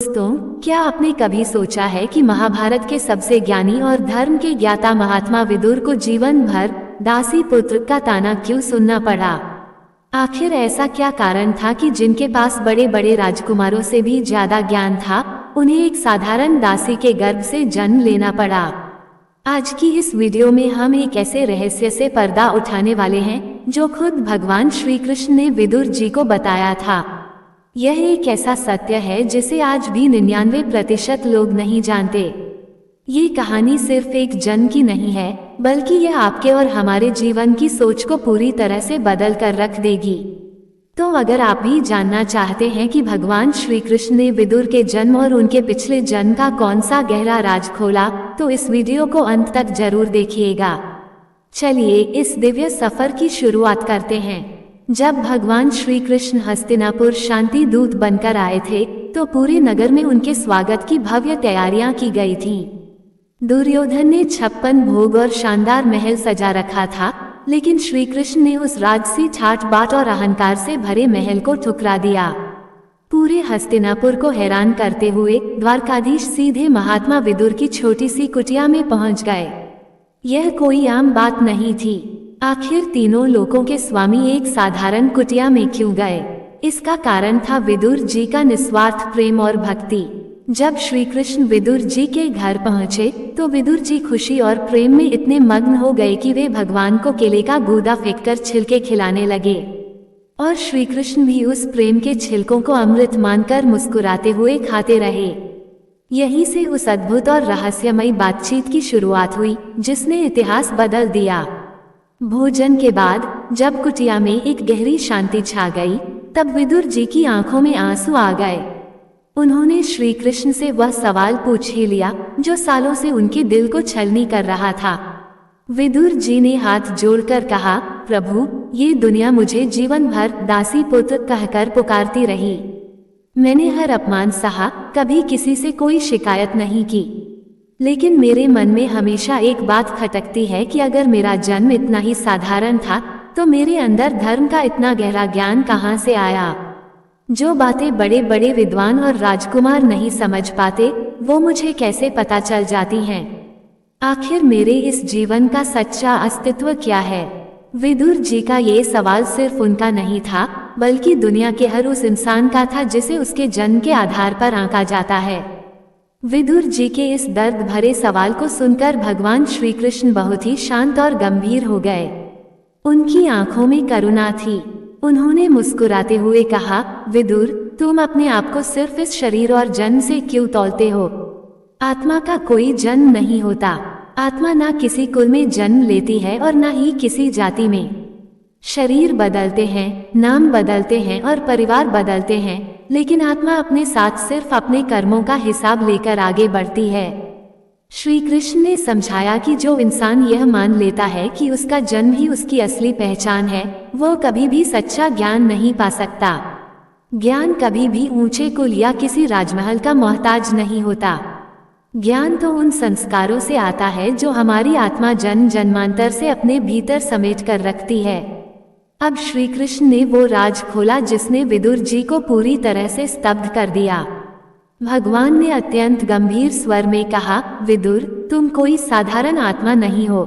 दोस्तों, क्या आपने कभी सोचा है कि महाभारत के सबसे ज्ञानी और धर्म के ज्ञाता महात्मा विदुर को जीवन भर दासी पुत्र का ताना क्यों सुनना पड़ा? आखिर ऐसा क्या कारण था कि जिनके पास बड़े बड़े राजकुमारों से भी ज्यादा ज्ञान था, उन्हें एक साधारण दासी के गर्भ से जन्म लेना पड़ा? आज की इस वीडियो में हम एक ऐसे रहस्य से पर्दा उठाने वाले हैं जो खुद भगवान श्री कृष्ण ने विदुर जी को बताया था। यह एक ऐसा सत्य है जिसे आज भी 99% लोग नहीं जानते। ये कहानी सिर्फ एक जन्म की नहीं है, बल्कि यह आपके और हमारे जीवन की सोच को पूरी तरह से बदल कर रख देगी। तो अगर आप भी जानना चाहते हैं कि भगवान श्री कृष्ण ने विदुर के जन्म और उनके पिछले जन्म का कौन सा गहरा राज खोला, तो इस वीडियो को अंत तक जरूर देखिएगा। चलिए इस दिव्य सफर की शुरुआत करते हैं। जब भगवान श्री कृष्ण हस्तिनापुर शांति दूत बनकर आए थे, तो पूरे नगर में उनके स्वागत की भव्य तैयारियां की गई थीं। दुर्योधन ने 56 भोग और शानदार महल सजा रखा था, लेकिन श्री कृष्ण ने उस राजसी ठाट बाट और अहंकार से भरे महल को ठुकरा दिया। पूरे हस्तिनापुर को हैरान करते हुए द्वारकाधीश सीधे महात्मा विदुर की छोटी सी कुटिया में पहुंच गए। यह कोई आम बात नहीं थी। आखिर तीनों लोकों के स्वामी एक साधारण कुटिया में क्यों गए? इसका कारण था विदुर जी का निस्वार्थ प्रेम और भक्ति। जब श्री कृष्ण विदुर जी के घर पहुंचे, तो विदुर जी खुशी और प्रेम में इतने मग्न हो गए कि वे भगवान को केले का गूदा फेंककर छिलके खिलाने लगे। और श्री कृष्ण भी उस प्रेम के छिलकों को अमृत मानकर मुस्कुराते हुए खाते रहे। यहीं से उस अद्भुत और रहस्यमयी बातचीत की शुरुआत हुई, जिसने इतिहास बदल दिया। भोजन के बाद जब कुटिया में एक गहरी शांति छा गई, तब विदुर जी की आंखों में आंसू आ गए। उन्होंने श्री कृष्ण से वह सवाल पूछ ही लिया जो सालों से उनके दिल को छलनी कर रहा था। विदुर जी ने हाथ जोड़कर कहा, प्रभु, ये दुनिया मुझे जीवन भर दासी पुत्र कहकर पुकारती रही। मैंने हर अपमान सहा, कभी किसी से कोई शिकायत नहीं की। लेकिन मेरे मन में हमेशा एक बात खटकती है कि अगर मेरा जन्म इतना ही साधारण था, तो मेरे अंदर धर्म का इतना गहरा ज्ञान कहाँ से आया? जो बातें बड़े बड़े विद्वान और राजकुमार नहीं समझ पाते, वो मुझे कैसे पता चल जाती हैं? आखिर मेरे इस जीवन का सच्चा अस्तित्व क्या है? विदुर जी का ये सवाल सिर्फ उनका नहीं था, बल्कि दुनिया के हर उस इंसान का था जिसे उसके जन्म के आधार पर आंका जाता है। विदुर जी के इस दर्द भरे सवाल को सुनकर भगवान श्री कृष्ण बहुत ही शांत और गंभीर हो गए। उनकी आंखों में करुणा थी। उन्होंने मुस्कुराते हुए कहा, विदुर, तुम अपने आप को सिर्फ इस शरीर और जन्म से क्यों तौलते हो? आत्मा का कोई जन्म नहीं होता। आत्मा ना किसी कुल में जन्म लेती है और ना ही किसी जाति में। शरीर बदलते हैं, नाम बदलते हैं और परिवार बदलते हैं, लेकिन आत्मा अपने साथ सिर्फ अपने कर्मों का हिसाब लेकर आगे बढ़ती है। श्री कृष्ण ने समझाया कि जो इंसान यह मान लेता है कि उसका जन्म ही उसकी असली पहचान है, वो कभी भी सच्चा ज्ञान नहीं पा सकता। ज्ञान कभी भी ऊंचे कुल या किसी राजमहल का मोहताज नहीं होता। ज्ञान तो उन संस्कारों से आता है जो हमारी आत्मा जन्म जन्मांतर से अपने भीतर समेट कर रखती है। अब श्री कृष्ण ने वो राज खोला जिसने विदुर जी को पूरी तरह से स्तब्ध कर दिया। भगवान ने अत्यंत गंभीर स्वर में कहा, विदुर, तुम कोई साधारण आत्मा नहीं हो।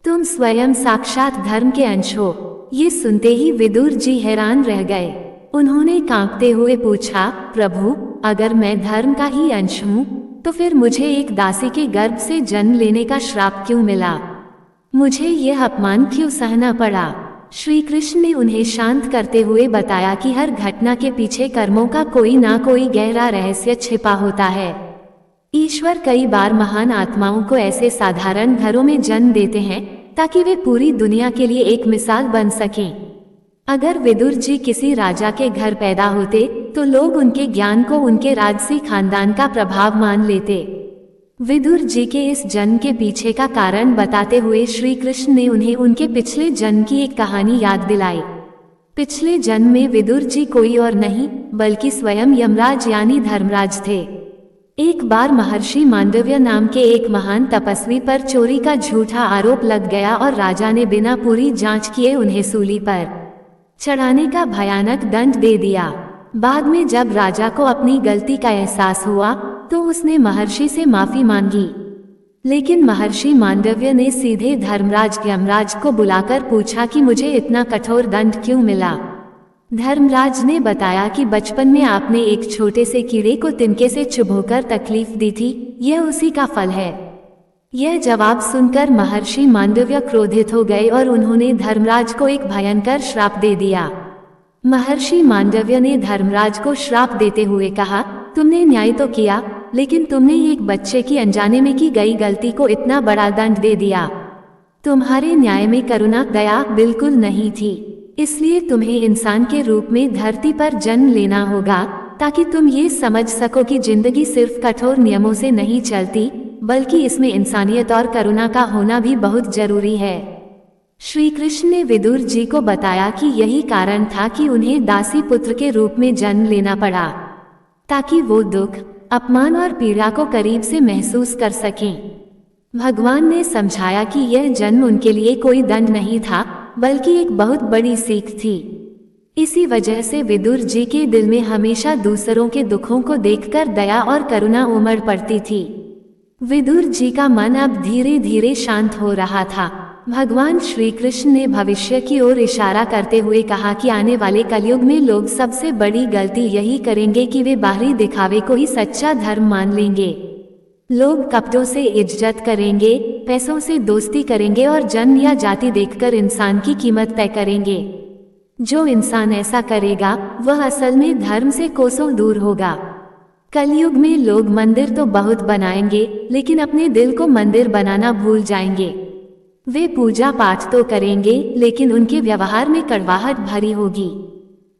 तुम स्वयं साक्षात धर्म के अंश हो। ये सुनते ही विदुर जी हैरान रह गए। उन्होंने कांपते हुए पूछा, प्रभु, अगर मैं धर्म का ही अंश हूँ, तो फिर मुझे एक दासी के गर्भ से जन्म लेने का श्राप क्यों मिला? मुझे यह अपमान क्यों सहना पड़ा? श्री कृष्ण ने उन्हें शांत करते हुए बताया कि हर घटना के पीछे कर्मों का कोई ना कोई गहरा रहस्य छिपा होता है। ईश्वर कई बार महान आत्माओं को ऐसे साधारण घरों में जन्म देते हैं ताकि वे पूरी दुनिया के लिए एक मिसाल बन सकें। अगर विदुर जी किसी राजा के घर पैदा होते, तो लोग उनके ज्ञान को उनके राजसी खानदान का प्रभाव मान लेते। विदुर जी के इस जन्म के पीछे का कारण बताते हुए श्री कृष्ण ने उन्हें उनके पिछले जन्म की एक कहानी याद दिलाई। पिछले जन्म में विदुर जी कोई और नहीं, बल्कि स्वयं यमराज यानी धर्मराज थे। एक बार महर्षि मांडव्य नाम के एक महान तपस्वी पर चोरी का झूठा आरोप लग गया और राजा ने बिना पूरी जांच किए उन्हें सूली पर चढ़ाने का भयानक दंड दे दिया। बाद में जब राजा को अपनी गलती का एहसास हुआ तो उसने महर्षि से माफी मांगी। लेकिन महर्षि मांडव्य ने सीधे धर्मराज यमराज को बुलाकर पूछा कि मुझे इतना कठोर दंड क्यों मिला। धर्मराज ने बताया कि बचपन में आपने एक छोटे से कीड़े को तिनके से चुभोकर तकलीफ दी थी, यह उसी का फल है। यह जवाब सुनकर महर्षि मांडव्य क्रोधित हो गए और उन्होंने धर्मराज को एक भयंकर श्राप दे दिया। महर्षि मांडव्य ने धर्मराज को श्राप देते हुए कहा, तुमने न्याय तो किया, लेकिन तुमने एक बच्चे की अनजाने में की गई गलती को इतना बड़ा दंड दे दिया। तुम्हारे न्याय में करुणा दया बिल्कुल नहीं थी, इसलिए तुम्हें इंसान के रूप में धरती पर जन्म लेना होगा, ताकि तुम ये समझ सको कि जिंदगी सिर्फ कठोर नियमों से नहीं चलती, बल्कि इसमें इंसानियत और करुणा का होना भी बहुत जरूरी है। श्री कृष्ण ने विदुर जी को बताया कि यही कारण था कि उन्हें दासी पुत्र के रूप में जन्म लेना पड़ा, ताकि वो दुख, अपमान और पीड़ा को करीब से महसूस कर सकें। भगवान ने समझाया कि यह जन्म उनके लिए कोई दंड नहीं था, बल्कि एक बहुत बड़ी सीख थी। इसी वजह से विदुर जी के दिल में हमेशा दूसरों के दुखों को देखकर दया और करुणा उमड़ पड़ती थी। विदुर जी का मन अब धीरे धीरे शांत हो रहा था। भगवान श्री कृष्ण ने भविष्य की ओर इशारा करते हुए कहा कि आने वाले कलयुग में लोग सबसे बड़ी गलती यही करेंगे कि वे बाहरी दिखावे को ही सच्चा धर्म मान लेंगे। लोग कपड़ों से इज्जत करेंगे, पैसों से दोस्ती करेंगे और जन्म या जाति देखकर इंसान की कीमत तय करेंगे। जो इंसान ऐसा करेगा वह असल में धर्म से कोसों दूर होगा। कलयुग में लोग मंदिर तो बहुत बनाएंगे, लेकिन अपने दिल को मंदिर बनाना भूल जाएंगे। वे पूजा पाठ तो करेंगे, लेकिन उनके व्यवहार में कड़वाहट भरी होगी।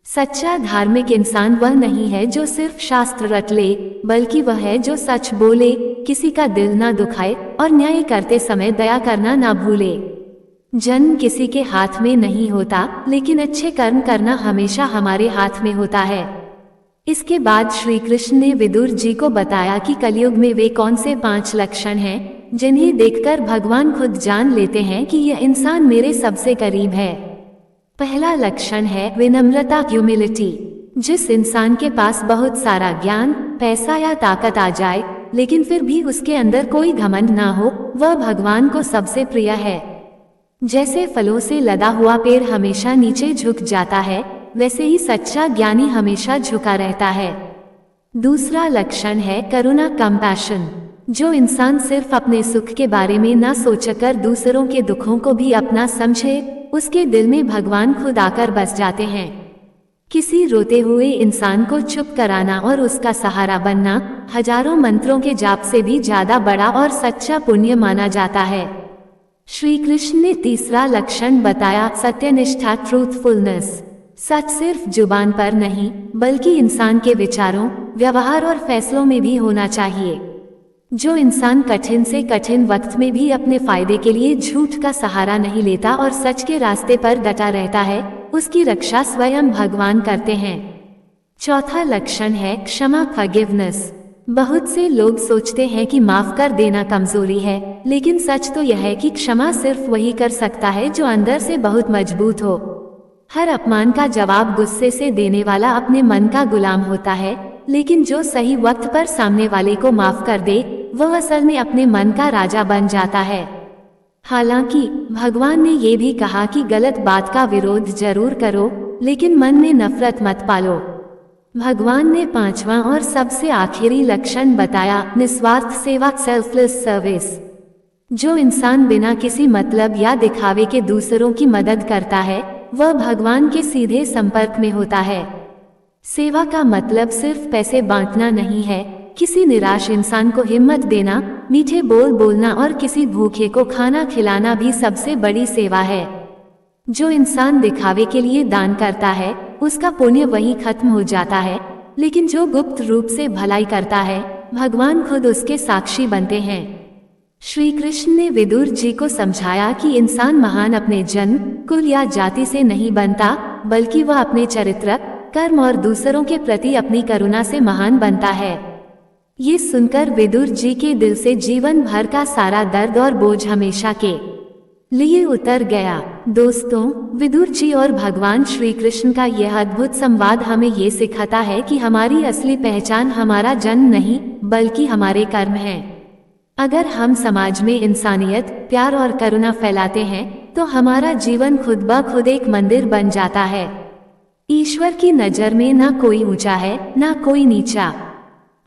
सच्चा धार्मिक इंसान वह नहीं है जो सिर्फ शास्त्र रट ले, बल्कि वह है जो सच बोले, किसी का दिल ना दुखाए और न्याय करते समय दया करना ना भूले। जन्म किसी के हाथ में नहीं होता, लेकिन अच्छे कर्म करना हमेशा हमारे हाथ में होता है। इसके बाद श्री कृष्ण ने विदुर जी को बताया कि कलयुग में वे कौन से 5 लक्षण हैं जिन्हें देखकर भगवान खुद जान लेते हैं कि यह इंसान मेरे सबसे करीब है। पहला लक्षण है विनम्रता, ह्यूमिलिटी। जिस इंसान के पास बहुत सारा ज्ञान, पैसा या ताकत आ जाए, लेकिन फिर भी उसके अंदर कोई घमंड ना हो, वह भगवान को सबसे प्रिय है। जैसे फलों से लदा हुआ पेड़ हमेशा नीचे झुक जाता है, वैसे ही सच्चा ज्ञानी हमेशा झुका रहता है। दूसरा लक्षण है करुणा, कंपैशन। जो इंसान सिर्फ अपने सुख के बारे में न सोचकर दूसरों के दुखों को भी अपना समझे, उसके दिल में भगवान खुद आकर बस जाते हैं। किसी रोते हुए इंसान को चुप कराना और उसका सहारा बनना हजारों मंत्रों के जाप से भी ज्यादा बड़ा और सच्चा पुण्य माना जाता है। श्री कृष्ण ने तीसरा लक्षण बताया सत्यनिष्ठा, ट्रूथफुलनेस। सच सिर्फ जुबान पर नहीं, बल्कि इंसान के विचारों, व्यवहार और फैसलों में भी होना चाहिए। जो इंसान कठिन से कठिन वक्त में भी अपने फायदे के लिए झूठ का सहारा नहीं लेता और सच के रास्ते पर डटा रहता है, उसकी रक्षा स्वयं भगवान करते हैं। चौथा लक्षण है क्षमा, फॉरगिवनेस। बहुत से लोग सोचते हैं कि माफ कर देना कमजोरी है, लेकिन सच तो यह है कि क्षमा सिर्फ वही कर सकता है जो अंदर से बहुत मजबूत हो। हर अपमान का जवाब गुस्से से देने वाला अपने मन का गुलाम होता है, लेकिन जो सही वक्त पर सामने वाले को माफ कर दे, वह असल में अपने मन का राजा बन जाता है। हालांकि भगवान ने ये भी कहा कि गलत बात का विरोध जरूर करो, लेकिन मन में नफरत मत पालो। भगवान ने 5वां और सबसे आखिरी लक्षण बताया निस्वार्थ सेवा, सेल्फलेस सर्विस। जो इंसान बिना किसी मतलब या दिखावे के दूसरों की मदद करता है, वह भगवान के सीधे संपर्क में होता है। सेवा का मतलब सिर्फ पैसे बांटना नहीं है, किसी निराश इंसान को हिम्मत देना, मीठे बोल बोलना और किसी भूखे को खाना खिलाना भी सबसे बड़ी सेवा है। जो इंसान दिखावे के लिए दान करता है, उसका पुण्य वहीं खत्म हो जाता है, लेकिन जो गुप्त रूप से भलाई करता है, भगवान खुद उसके साक्षी बनते हैं। श्री कृष्ण ने विदुर जी को समझाया कि इंसान महान अपने जन्म, कुल या जाति से नहीं बनता, बल्कि वह अपने चरित्र, कर्म और दूसरों के प्रति अपनी करुणा से महान बनता है। ये सुनकर विदुर जी के दिल से जीवन भर का सारा दर्द और बोझ हमेशा के लिए उतर गया। दोस्तों, विदुर जी और भगवान श्री कृष्ण का यह अद्भुत संवाद हमें ये सिखाता है कि हमारी असली पहचान हमारा जन्म नहीं बल्कि हमारे कर्म है। अगर हम समाज में इंसानियत, प्यार और करुणा फैलाते हैं तो हमारा जीवन खुद ब खुद एक मंदिर बन जाता है। ईश्वर की नज़र में ना कोई ऊंचा है ना कोई नीचा,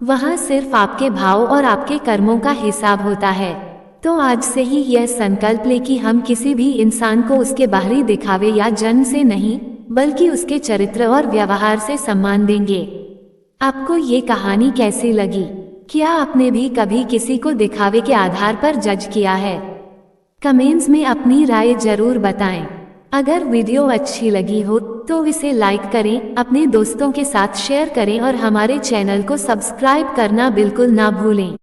वहाँ सिर्फ आपके भाव और आपके कर्मों का हिसाब होता है। तो आज से ही यह संकल्प ले कि हम किसी भी इंसान को उसके बाहरी दिखावे या जन्म से नहीं बल्कि उसके चरित्र और व्यवहार से सम्मान देंगे। आपको ये कहानी कैसी लगी? क्या आपने भी कभी किसी को दिखावे के आधार पर जज किया है? कमेंट्स में अपनी राय जरूर बताएं। अगर वीडियो अच्छी लगी हो तो इसे लाइक करें, अपने दोस्तों के साथ शेयर करें और हमारे चैनल को सब्सक्राइब करना बिल्कुल ना भूलें।